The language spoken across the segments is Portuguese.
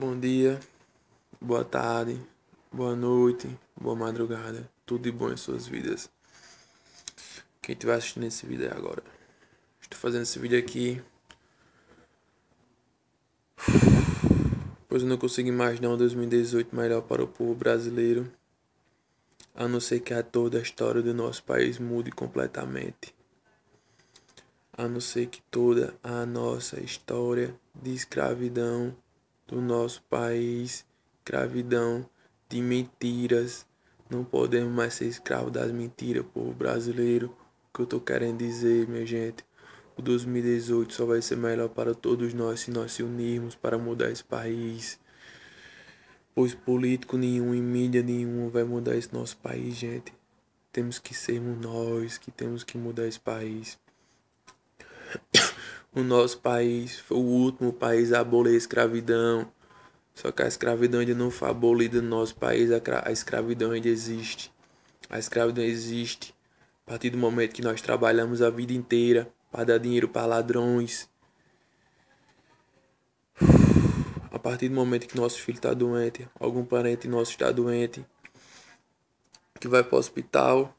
Bom dia, boa tarde, boa noite, boa madrugada. Tudo de bom em suas vidas. Quem estiver assistindo esse vídeo aí agora. Estou fazendo esse vídeo aqui pois eu não consigo imaginar um 2018 melhor para o povo brasileiro, a não ser que a toda a história do nosso país mude completamente. A não ser que toda a nossa história de escravidão do nosso país, escravidão de mentiras, não podemos mais ser escravos das mentiras, povo brasileiro. O que eu tô querendo dizer, minha gente, o 2018 só vai ser melhor para todos nós se nós se unirmos para mudar esse país. Pois político nenhum e mídia nenhuma vai mudar esse nosso país, gente. Temos que sermos nós que temos que mudar esse país. O nosso país foi o último país a abolir a escravidão. Só que a escravidão ainda não foi abolida no nosso país. A escravidão ainda existe. A escravidão existe a partir do momento que nós trabalhamos a vida inteira para dar dinheiro para ladrões. A partir do momento que nosso filho está doente, algum parente nosso está doente, que vai para o hospital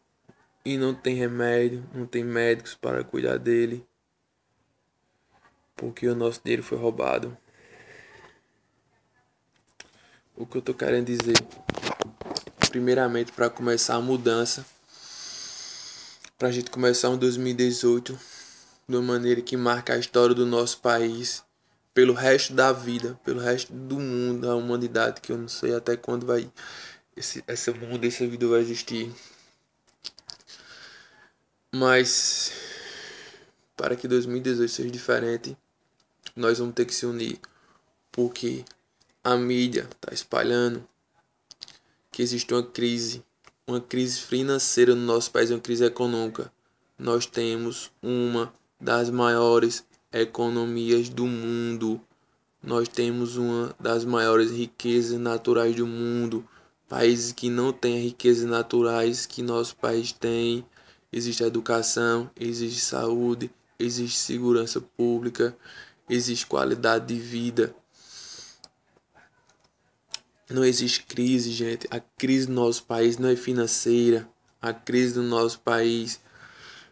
e não tem remédio, não tem médicos para cuidar dele, porque o nosso dinheiro foi roubado. O que eu tô querendo dizer, primeiramente, para começar a mudança, para a gente começar um 2018 de uma maneira que marca a história do nosso país, pelo resto da vida, pelo resto do mundo, da humanidade, que eu não sei até quando vai esse mundo, essa vida vai existir. Mas para que 2018 seja diferente, nós vamos ter que se unir, porque a mídia está espalhando que existe uma crise financeira no nosso país, uma crise econômica. Nós temos uma das maiores economias do mundo. Nós temos uma das maiores riquezas naturais do mundo. Países que não têm riquezas naturais que nosso país tem. Existe educação, existe saúde, existe segurança pública, existe qualidade de vida. Não existe crise, gente. A crise do nosso país não é financeira. A crise do nosso país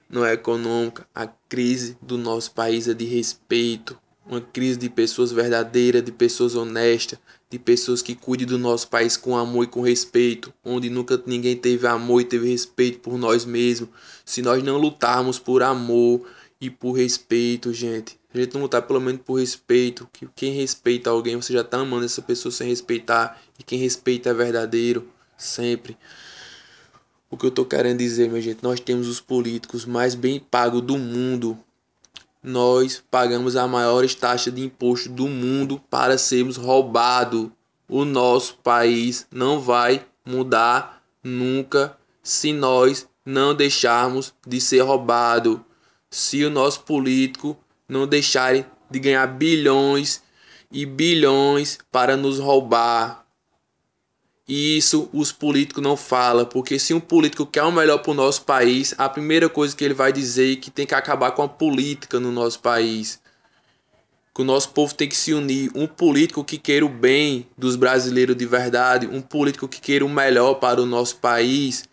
não é econômica. A crise do nosso país é de respeito. Uma crise de pessoas verdadeiras, de pessoas honestas, de pessoas que cuidem do nosso país com amor e com respeito. Onde nunca ninguém teve amor e teve respeito por nós mesmos. Se nós não lutarmos por amor e por respeito, gente. A gente não lutar pelo menos por respeito. Que quem respeita alguém, você já tá amando essa pessoa sem respeitar. E quem respeita é verdadeiro. Sempre. O que eu tô querendo dizer, minha gente, nós temos os políticos mais bem pagos do mundo. Nós pagamos a maiores taxas de imposto do mundo para sermos roubados. O nosso país não vai mudar nunca se nós não deixarmos de ser roubado. Se o nosso político não deixarem de ganhar bilhões e bilhões para nos roubar. E isso os políticos não falam, porque se um político quer o melhor para o nosso país, a primeira coisa que ele vai dizer é que tem que acabar com a política no nosso país. Que o nosso povo tem que se unir. Um político que queira o bem dos brasileiros de verdade, um político que queira o melhor para o nosso país,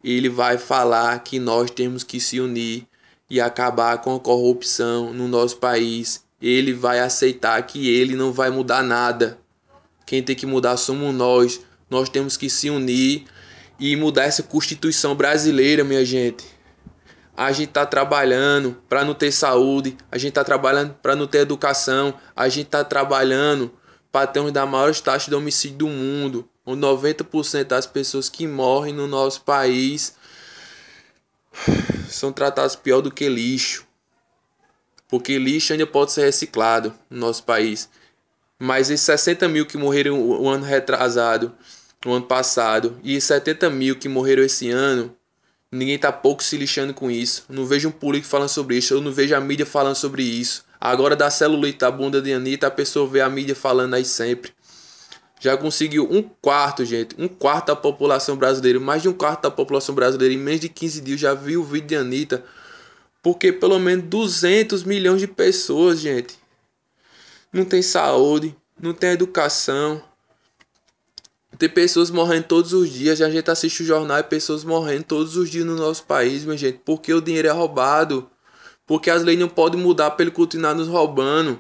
ele vai falar que nós temos que se unir e acabar com a corrupção no nosso país. Ele vai aceitar que ele não vai mudar nada. Quem tem que mudar somos nós. Nós temos que se unir e mudar essa Constituição brasileira, minha gente. A gente tá trabalhando para não ter saúde, a gente tá trabalhando para não ter educação, a gente tá trabalhando para ter uma das maiores taxas de homicídio do mundo, onde 90% das pessoas que morrem no nosso país são tratadas pior do que lixo. Porque lixo ainda pode ser reciclado no nosso país. Mas esses 60 mil que morreram o ano retrasado, o ano passado, e 70 mil que morreram esse ano, ninguém tá pouco se lixando com isso. Eu não vejo um político falando sobre isso, eu não vejo a mídia falando sobre isso. Agora da celulite da bunda de Anitta, a pessoa vê a mídia falando aí sempre. Já conseguiu um quarto, gente, um quarto da população brasileira, mais de um quarto da população brasileira, em menos de 15 dias já viu o vídeo de Anitta. Porque pelo menos 200 milhões de pessoas, gente, não tem saúde, não tem educação. Tem pessoas morrendo todos os dias. A gente assiste o jornal e pessoas morrendo todos os dias no nosso país, minha gente. Porque o dinheiro é roubado. Porque as leis não podem mudar para ele continuar nos roubando.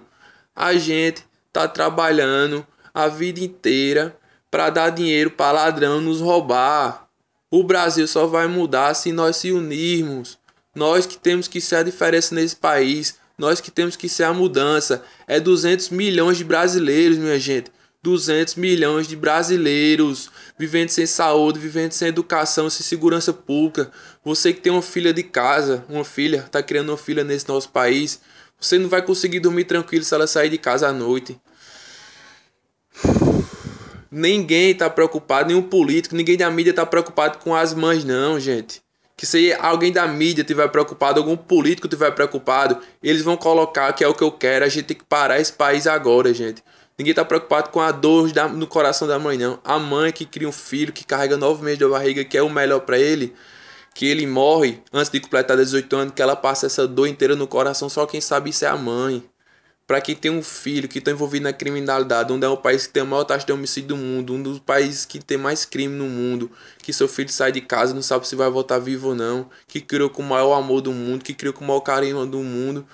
A gente tá trabalhando a vida inteira para dar dinheiro para ladrão nos roubar. O Brasil só vai mudar se nós se unirmos. Nós que temos que ser a diferença nesse país. Nós que temos que ser a mudança. É 200 milhões de brasileiros, minha gente. 200 milhões de brasileiros vivendo sem saúde, vivendo sem educação, sem segurança pública. Você que tem uma filha de casa, uma filha, tá criando uma filha nesse nosso país, você não vai conseguir dormir tranquilo se ela sair de casa à noite. Ninguém tá preocupado, nenhum político, ninguém da mídia tá preocupado com as mães não, gente. Que se alguém da mídia tiver preocupado, algum político tiver preocupado, eles vão colocar que é o que eu quero. A gente tem que parar esse país agora, gente. Ninguém tá preocupado com a dor no coração da mãe, não. A mãe que cria um filho, que carrega 9 meses de barriga, que é o melhor pra ele, que ele morre antes de completar 18 anos, que ela passa essa dor inteira no coração, só quem sabe isso é a mãe. Pra quem tem um filho que está envolvido na criminalidade, onde é o país que tem a maior taxa de homicídio do mundo, um dos países que tem mais crime no mundo, que seu filho sai de casa, não sabe se vai voltar vivo ou não, que criou com o maior amor do mundo, que criou com o maior carinho do mundo,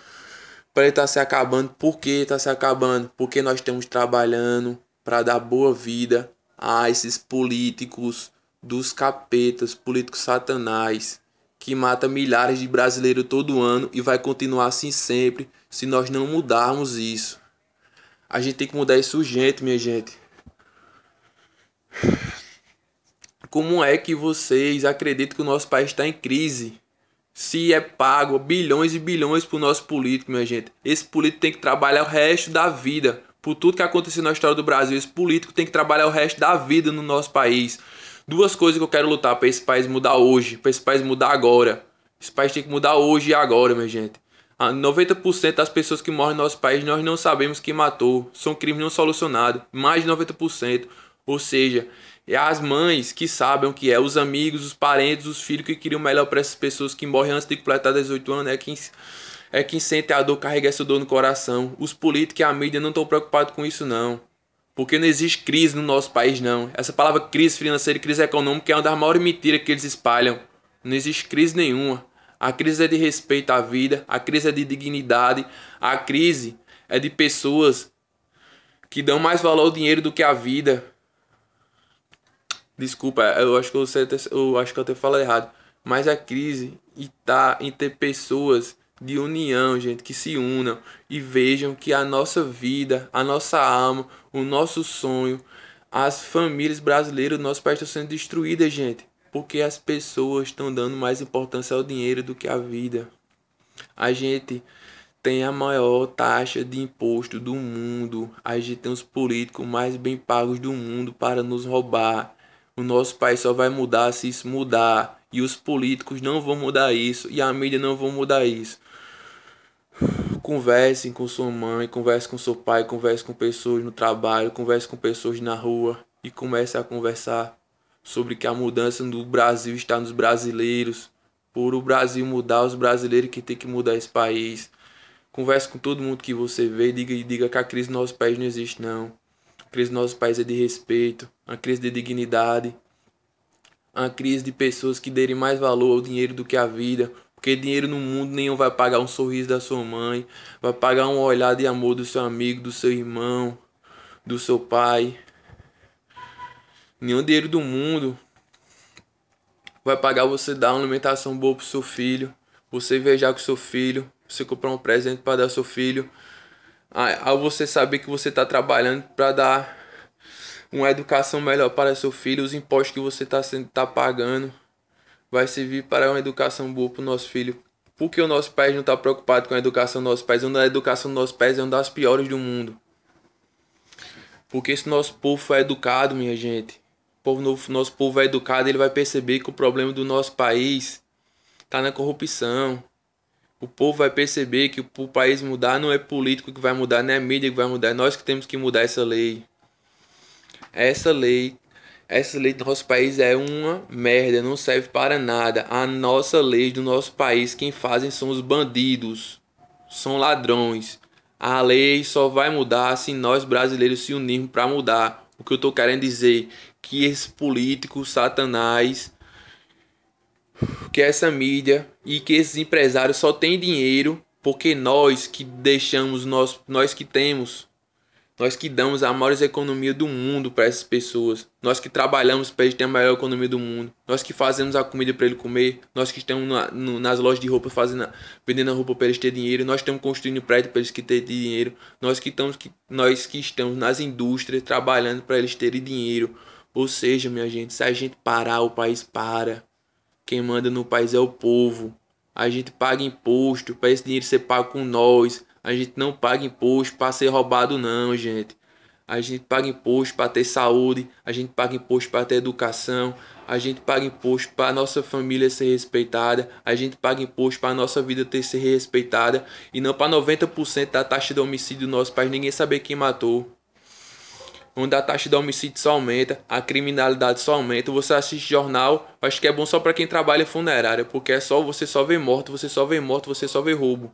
para ele estar se acabando. Por que está se acabando? Porque nós estamos trabalhando para dar boa vida a esses políticos dos capetas, políticos satanás, que mata milhares de brasileiros todo ano e vai continuar assim sempre se nós não mudarmos isso. A gente tem que mudar isso urgente, minha gente. Como é que vocês acreditam que o nosso país está em crise? Se é pago bilhões e bilhões pro nosso político, minha gente. Esse político tem que trabalhar o resto da vida. Por tudo que aconteceu na história do Brasil, esse político tem que trabalhar o resto da vida no nosso país. Duas coisas que eu quero lutar para esse país mudar hoje, para esse país mudar agora. Esse país tem que mudar hoje e agora, minha gente. 90% das pessoas que morrem no nosso país nós não sabemos quem matou. São crimes não solucionados. Mais de 90%. Ou seja, é as mães que sabem o que é, os amigos, os parentes, os filhos que queriam melhor para essas pessoas que morrem antes de completar 18 anos. É quem sente a dor, carrega essa dor no coração. Os políticos e a mídia não estão preocupados com isso, não. Porque não existe crise no nosso país, não. Essa palavra crise financeira e crise econômica é uma das maiores mentiras que eles espalham. Não existe crise nenhuma. A crise é de respeito à vida, a crise é de dignidade, a crise é de pessoas que dão mais valor ao dinheiro do que à vida. Desculpa, eu acho que eu até falei errado. Mas a crise está em ter pessoas de união, gente, que se unam e vejam que a nossa vida, a nossa alma, o nosso sonho, as famílias brasileiras do nosso país estão sendo destruídas, gente. Porque as pessoas estão dando mais importância ao dinheiro do que à vida. A gente tem a maior taxa de imposto do mundo. A gente tem os políticos mais bem pagos do mundo para nos roubar. O nosso país só vai mudar se isso mudar. E os políticos não vão mudar isso. E a mídia não vão mudar isso. Conversem com sua mãe, converse com seu pai, converse com pessoas no trabalho, converse com pessoas na rua. E comece a conversar sobre que a mudança do Brasil está nos brasileiros. Por o Brasil mudar, os brasileiros que tem que mudar esse país. Converse com todo mundo que você vê e diga que a crise no nosso país não existe, não. A crise no nosso país é de respeito, a crise de dignidade, a crise de pessoas que derem mais valor ao dinheiro do que à vida. Porque dinheiro no mundo nenhum vai pagar um sorriso da sua mãe, vai pagar um olhar de amor do seu amigo, do seu irmão, do seu pai. Nenhum dinheiro do mundo vai pagar você dar uma alimentação boa pro seu filho, você viajar com seu filho, você comprar um presente para dar ao seu filho, ao você saber que você está trabalhando para dar uma educação melhor para seu filho, os impostos que você tá pagando vai servir para uma educação boa para o nosso filho. Porque o nosso país não está preocupado com a educação do nosso país, onde a educação do nosso país é uma das piores do mundo. Porque se nosso povo for educado, minha gente, nosso povo é educado, ele vai perceber que o problema do nosso país está na corrupção. O povo vai perceber que o país mudar não é político que vai mudar, não é mídia que vai mudar, é nós que temos que mudar essa lei. Essa lei do nosso país é uma merda, não serve para nada. A nossa lei do nosso país, quem fazem são os bandidos, são ladrões. A lei só vai mudar se nós brasileiros se unirmos para mudar. O que eu tô querendo dizer que esses políticos satanás, que essa mídia e que esses empresários só têm dinheiro porque nós que deixamos, nós que damos a maior economia do mundo para essas pessoas, nós que trabalhamos para eles terem a maior economia do mundo, nós que fazemos a comida para ele comer, nós que estamos nas lojas de roupa vendendo a roupa para eles ter dinheiro, nós estamos construindo prédio para eles que terem dinheiro, nós que estamos nas indústrias trabalhando para eles terem dinheiro. Ou seja, minha gente, se a gente parar, o país para. Quem manda no país é o povo. A gente paga imposto para esse dinheiro ser pago com nós. A gente não paga imposto para ser roubado não, gente. A gente paga imposto para ter saúde. A gente paga imposto para ter educação. A gente paga imposto para nossa família ser respeitada. A gente paga imposto para nossa vida ser respeitada. E não para 90% da taxa de homicídio do nosso país. Ninguém saber quem matou. Onde a taxa de homicídio só aumenta, a criminalidade só aumenta. Você assiste jornal, acho que é bom só para quem trabalha em funerária, porque é só você só vê morto, você só vê morto, você só vê roubo.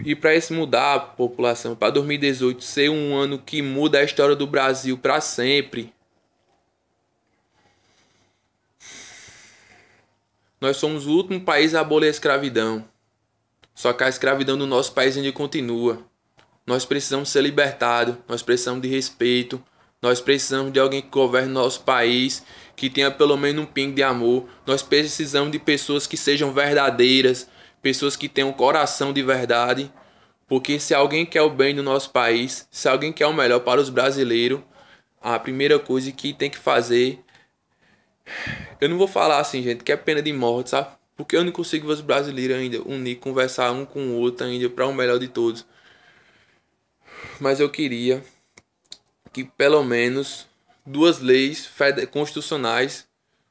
E para isso mudar a população, para 2018 ser um ano que muda a história do Brasil para sempre. Nós somos o último país a abolir a escravidão. Só que a escravidão do nosso país ainda continua. Nós precisamos ser libertados, nós precisamos de respeito, nós precisamos de alguém que governe nosso país, que tenha pelo menos um pingo de amor. Nós precisamos de pessoas que sejam verdadeiras, pessoas que tenham coração de verdade, porque se alguém quer o bem do nosso país, se alguém quer o melhor para os brasileiros, a primeira coisa que tem que fazer, eu não vou falar assim, gente, que é pena de morte, sabe? Porque eu não consigo ver os brasileiros ainda unir, conversar um com o outro ainda para o melhor de todos. Mas eu queria que pelo menos 2 leis constitucionais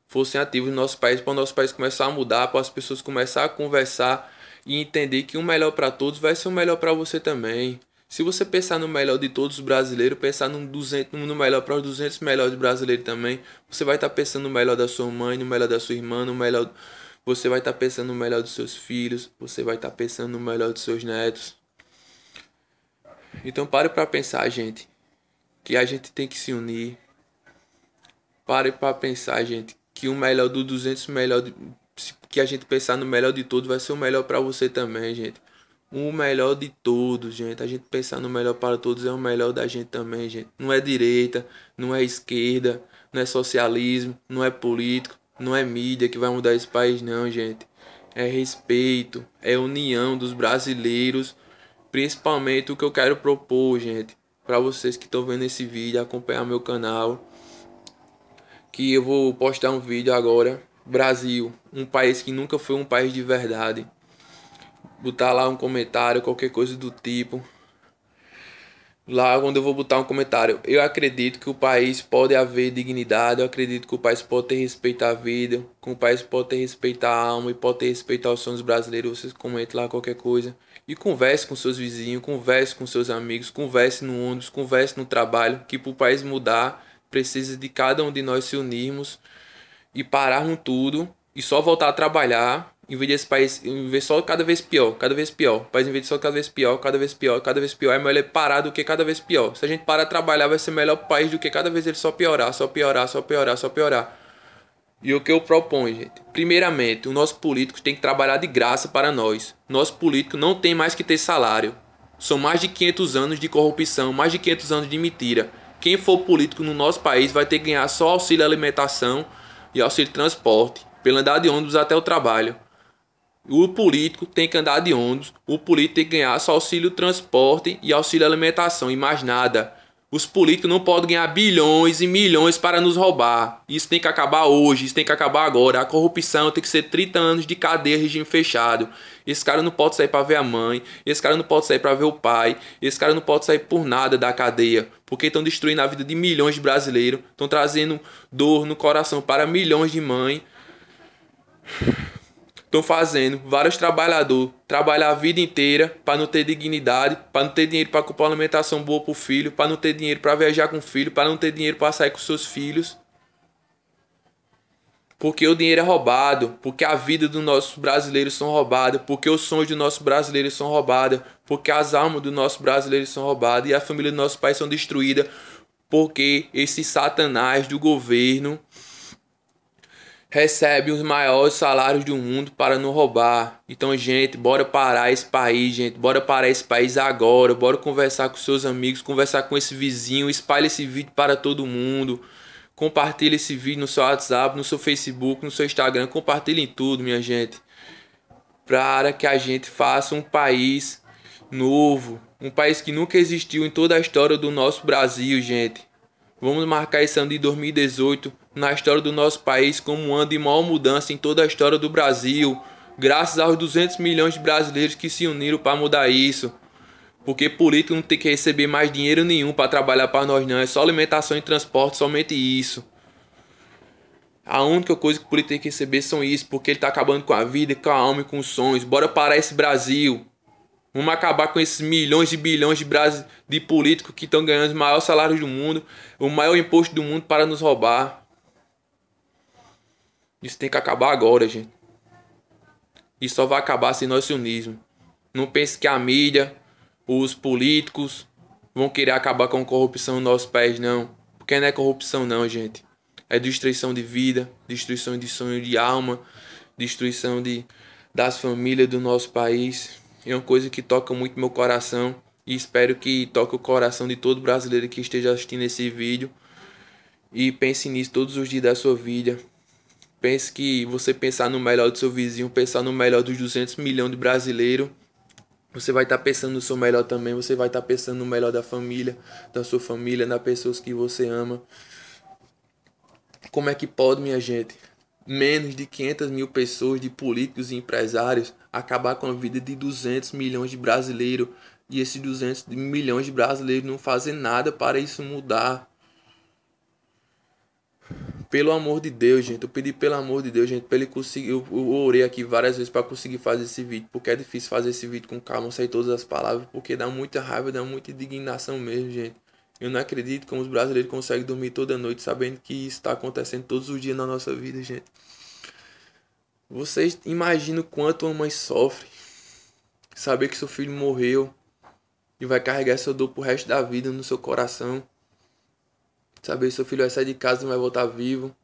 fossem ativas no nosso país, para o nosso país começar a mudar, para as pessoas começar a conversar e entender que o melhor para todos vai ser o melhor para você também. Se você pensar no melhor de todos os brasileiros, pensar no melhor para os 200 melhores brasileiros também, você vai estar pensando no melhor da sua mãe, no melhor da sua irmã, você vai estar pensando no melhor dos seus filhos, você vai estar pensando no melhor dos seus netos. Então pare para pensar, gente, que a gente tem que se unir. Pare para pensar, gente, que o melhor do 200 que a gente pensar no melhor de todos vai ser o melhor para você também, gente. O melhor de todos, gente. A gente pensar no melhor para todos é o melhor da gente também, gente. Não é direita, não é esquerda, não é socialismo, não é político, não é mídia que vai mudar esse país não, gente. É respeito, é união dos brasileiros. Principalmente o que eu quero propor, gente, para vocês que estão vendo esse vídeo, acompanhar meu canal, que eu vou postar um vídeo agora, Brasil, um país que nunca foi um país de verdade. Botar lá um comentário, qualquer coisa do tipo. Lá quando eu vou botar um comentário, eu acredito que o país pode haver dignidade, eu acredito que o país pode ter respeito à vida, que o país pode ter respeito à alma e pode ter respeito aos sonhos brasileiros. Vocês comentem lá qualquer coisa. E converse com seus vizinhos, converse com seus amigos, converse no ônibus, converse no trabalho, que para o país mudar precisa de cada um de nós se unirmos e pararmos tudo e só voltar a trabalhar. Em vez desse país, em vez só cada vez pior, cada vez pior. O país em vez de só cada vez pior, cada vez pior, cada vez pior. É melhor parar do que cada vez pior. Se a gente parar de trabalhar, vai ser melhor pro país do que cada vez ele só piorar, só piorar, só piorar, só piorar. E o que eu proponho, gente? Primeiramente, o nosso político tem que trabalhar de graça para nós. Nosso político não tem mais que ter salário. São mais de 500 anos de corrupção, mais de 500 anos de mentira. Quem for político no nosso país vai ter que ganhar só auxílio alimentação e auxílio transporte, pela andar de ônibus até o trabalho. O político tem que andar de ônibus, o político tem que ganhar só auxílio transporte e auxílio alimentação e mais nada. Os políticos não podem ganhar bilhões e milhões para nos roubar. Isso tem que acabar hoje, isso tem que acabar agora. A corrupção tem que ser 30 anos de cadeia, regime fechado. Esse cara não pode sair para ver a mãe, esse cara não pode sair para ver o pai, esse cara não pode sair por nada da cadeia, porque estão destruindo a vida de milhões de brasileiros, estão trazendo dor no coração para milhões de mães. Estão fazendo vários trabalhadores trabalhar a vida inteira para não ter dignidade, para não ter dinheiro para comprar uma alimentação boa para o filho, para não ter dinheiro para viajar com o filho, para não ter dinheiro para sair com seus filhos. Porque o dinheiro é roubado, porque a vida dos nossos brasileiros são roubadas, porque os sonhos dos nossos brasileiros são roubados, porque as almas dos nossos brasileiros são roubadas e a família do nosso país são destruídas, porque esse satanás do governo recebe os maiores salários do mundo para não roubar. Então, gente, bora parar esse país, gente. Bora parar esse país agora. Bora conversar com seus amigos, conversar com esse vizinho, espalhe esse vídeo para todo mundo. Compartilhe esse vídeo no seu WhatsApp, no seu Facebook, no seu Instagram. Compartilhem tudo, minha gente. Para que a gente faça um país novo. Um país que nunca existiu em toda a história do nosso Brasil, gente. Vamos marcar esse ano de 2018 na história do nosso país como um ano de maior mudança em toda a história do Brasil. Graças aos 200 milhões de brasileiros que se uniram para mudar isso. Porque político não tem que receber mais dinheiro nenhum para trabalhar para nós não. É só alimentação e transporte, somente isso. A única coisa que o político tem que receber são isso. Porque ele está acabando com a vida, com a alma e com os sonhos. Bora parar esse Brasil. Vamos acabar com esses milhões e bilhões de políticos que estão ganhando os maiores salários do mundo. O maior imposto do mundo para nos roubar. Isso tem que acabar agora, gente. E só vai acabar se nós se unirmos. Não pense que a mídia, os políticos vão querer acabar com a corrupção nos nossos país, não. Porque não é corrupção não, gente. É destruição de vida, destruição de sonho de alma, destruição das famílias do nosso país. É uma coisa que toca muito meu coração. E espero que toque o coração de todo brasileiro que esteja assistindo esse vídeo. E pense nisso todos os dias da sua vida. Pense que você pensar no melhor do seu vizinho, pensar no melhor dos 200 milhões de brasileiros. Você vai estar pensando no seu melhor também. Você vai estar pensando no melhor da família, da sua família, nas pessoas que você ama. Como é que pode, minha gente, menos de 500 mil pessoas, de políticos e empresários, acabar com a vida de 200 milhões de brasileiros? E esses 200 milhões de brasileiros não fazem nada para isso mudar. Pelo amor de Deus, gente. Eu pedi pelo amor de Deus, gente, para ele conseguir. Eu orei aqui várias vezes para conseguir fazer esse vídeo. Porque é difícil fazer esse vídeo com calma, sair todas as palavras. Porque dá muita raiva, dá muita indignação mesmo, gente. Eu não acredito como os brasileiros conseguem dormir toda noite sabendo que isso está acontecendo todos os dias na nossa vida, gente. Vocês imaginam quanto uma mãe sofre. Saber que seu filho morreu e vai carregar essa dor pro resto da vida no seu coração. Saber que seu filho vai sair de casa e não vai voltar vivo.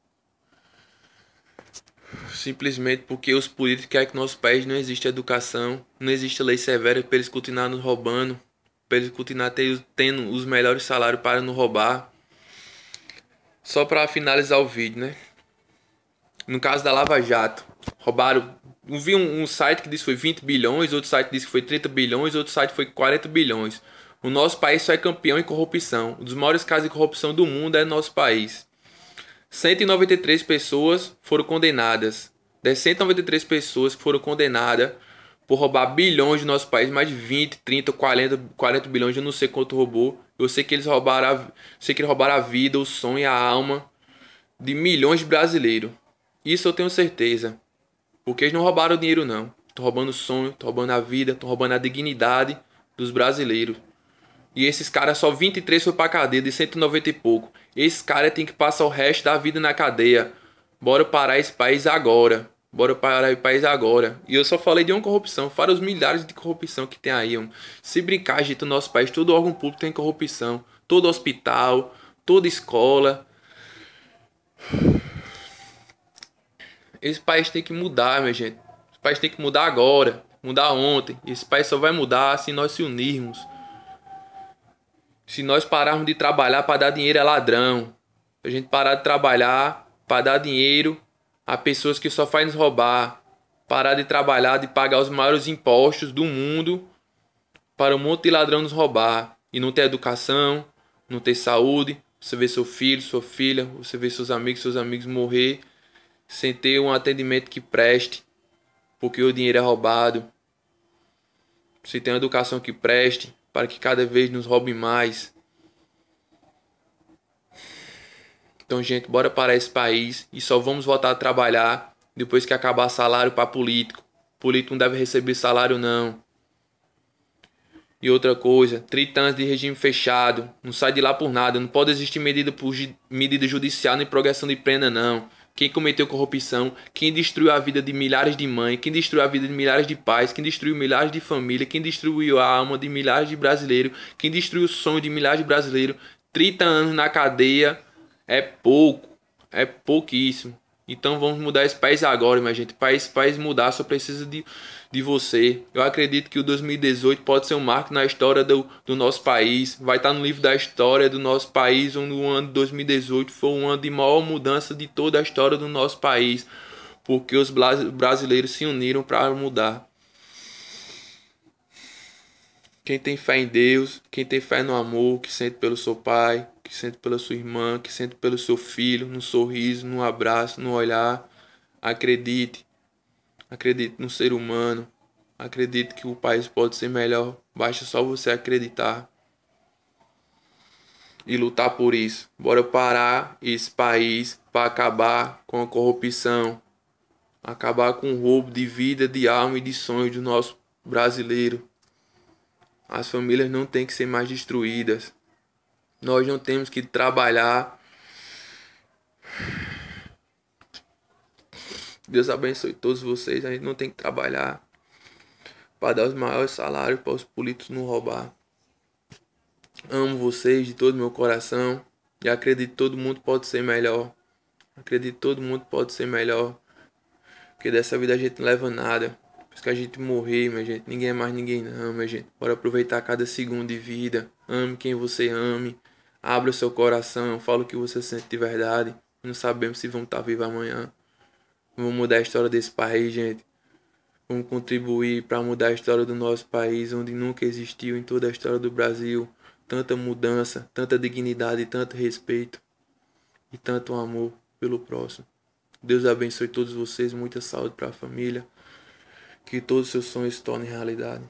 Simplesmente porque os políticos querem que no nosso país não existe educação. Não existe lei severa para eles continuarem nos roubando. Para eles continuarem tendo os melhores salários para nos roubar. Só para finalizar o vídeo, né? No caso da Lava Jato. Roubaram. Eu vi um site que disse que foi 20 bilhões. Outro site disse que foi 30 bilhões. Outro site foi 40 bilhões. O nosso país só é campeão em corrupção. Um dos maiores casos de corrupção do mundo é nosso país. 193 pessoas foram condenadas. Das 193 pessoas que foram condenadas por roubar bilhões do nosso país, mais de 20, 30, 40 bilhões, eu não sei quanto roubou. Eu sei que eles roubaram a vida, o sonho e a alma de milhões de brasileiros. Isso eu tenho certeza. Porque eles não roubaram o dinheiro não. Estão roubando o sonho, estão roubando a vida, estão roubando a dignidade dos brasileiros. E esses caras, só 23 foi pra cadeia, de 190 e pouco. Esses caras tem que passar o resto da vida na cadeia. Bora parar esse país agora. Bora parar o país agora. E eu só falei de uma corrupção. Fora os milhares de corrupção que tem aí. Se brincar, gente, no nosso país, todo órgão público tem corrupção. Todo hospital, toda escola. Esse país tem que mudar, minha gente. Esse país tem que mudar agora. Mudar ontem. Esse país só vai mudar se nós se unirmos. Se nós pararmos de trabalhar para dar dinheiro a ladrão. Se a gente parar de trabalhar para dar dinheiro a pessoas que só fazem nos roubar. Parar de trabalhar, de pagar os maiores impostos do mundo para um monte de ladrão nos roubar. E não ter educação, não ter saúde. Você vê seu filho, sua filha, você vê seus amigos morrer sem ter um atendimento que preste. Porque o dinheiro é roubado. Você tem uma educação que preste, para que cada vez nos roubem mais. Então, gente, bora parar esse país e só vamos voltar a trabalhar depois que acabar salário para político. Político não deve receber salário, não. E outra coisa, 30 anos de regime fechado, não sai de lá por nada. Não pode existir medida judicial nem progressão de pena, não. quem cometeu corrupção, quem destruiu a vida de milhares de mães, quem destruiu a vida de milhares de pais, quem destruiu milhares de famílias, quem destruiu a alma de milhares de brasileiros, quem destruiu o sonho de milhares de brasileiros. 30 anos na cadeia é pouco, é pouquíssimo. Então vamos mudar esse país agora, minha gente. País mudar só precisa de você. Eu acredito que o 2018 pode ser um marco na história do nosso país. Vai estar no livro da história do nosso país, onde o ano de 2018 foi um ano de maior mudança de toda a história do nosso país. Porque os brasileiros se uniram para mudar. Quem tem fé em Deus, quem tem fé no amor, que sente pelo seu pai, que sente pela sua irmã, que sente pelo seu filho, no sorriso, no abraço, no olhar, acredite. Acredite no ser humano. Acredite que o país pode ser melhor. Basta só você acreditar e lutar por isso. Bora parar esse país para acabar com a corrupção, acabar com o roubo de vida, de alma e de sonhos do nosso brasileiro. As famílias não têm que ser mais destruídas. Nós não temos que trabalhar. Deus abençoe todos vocês. A gente não tem que trabalhar para dar os maiores salários para os políticos não roubar. Amo vocês de todo meu coração e acredito que todo mundo pode ser melhor. Acredito que todo mundo pode ser melhor. Porque dessa vida a gente não leva nada. Depois que a gente morrer, minha gente, ninguém é mais ninguém não, minha gente. Bora aproveitar cada segundo de vida. Ame quem você ame. Abra o seu coração. Fala o que você sente de verdade. Não sabemos se vamos estar vivos amanhã. Vamos mudar a história desse país, gente. Vamos contribuir para mudar a história do nosso país, onde nunca existiu em toda a história do Brasil tanta mudança, tanta dignidade, tanto respeito e tanto amor pelo próximo. Deus abençoe todos vocês, muita saúde para a família, que todos os seus sonhos se tornem realidade.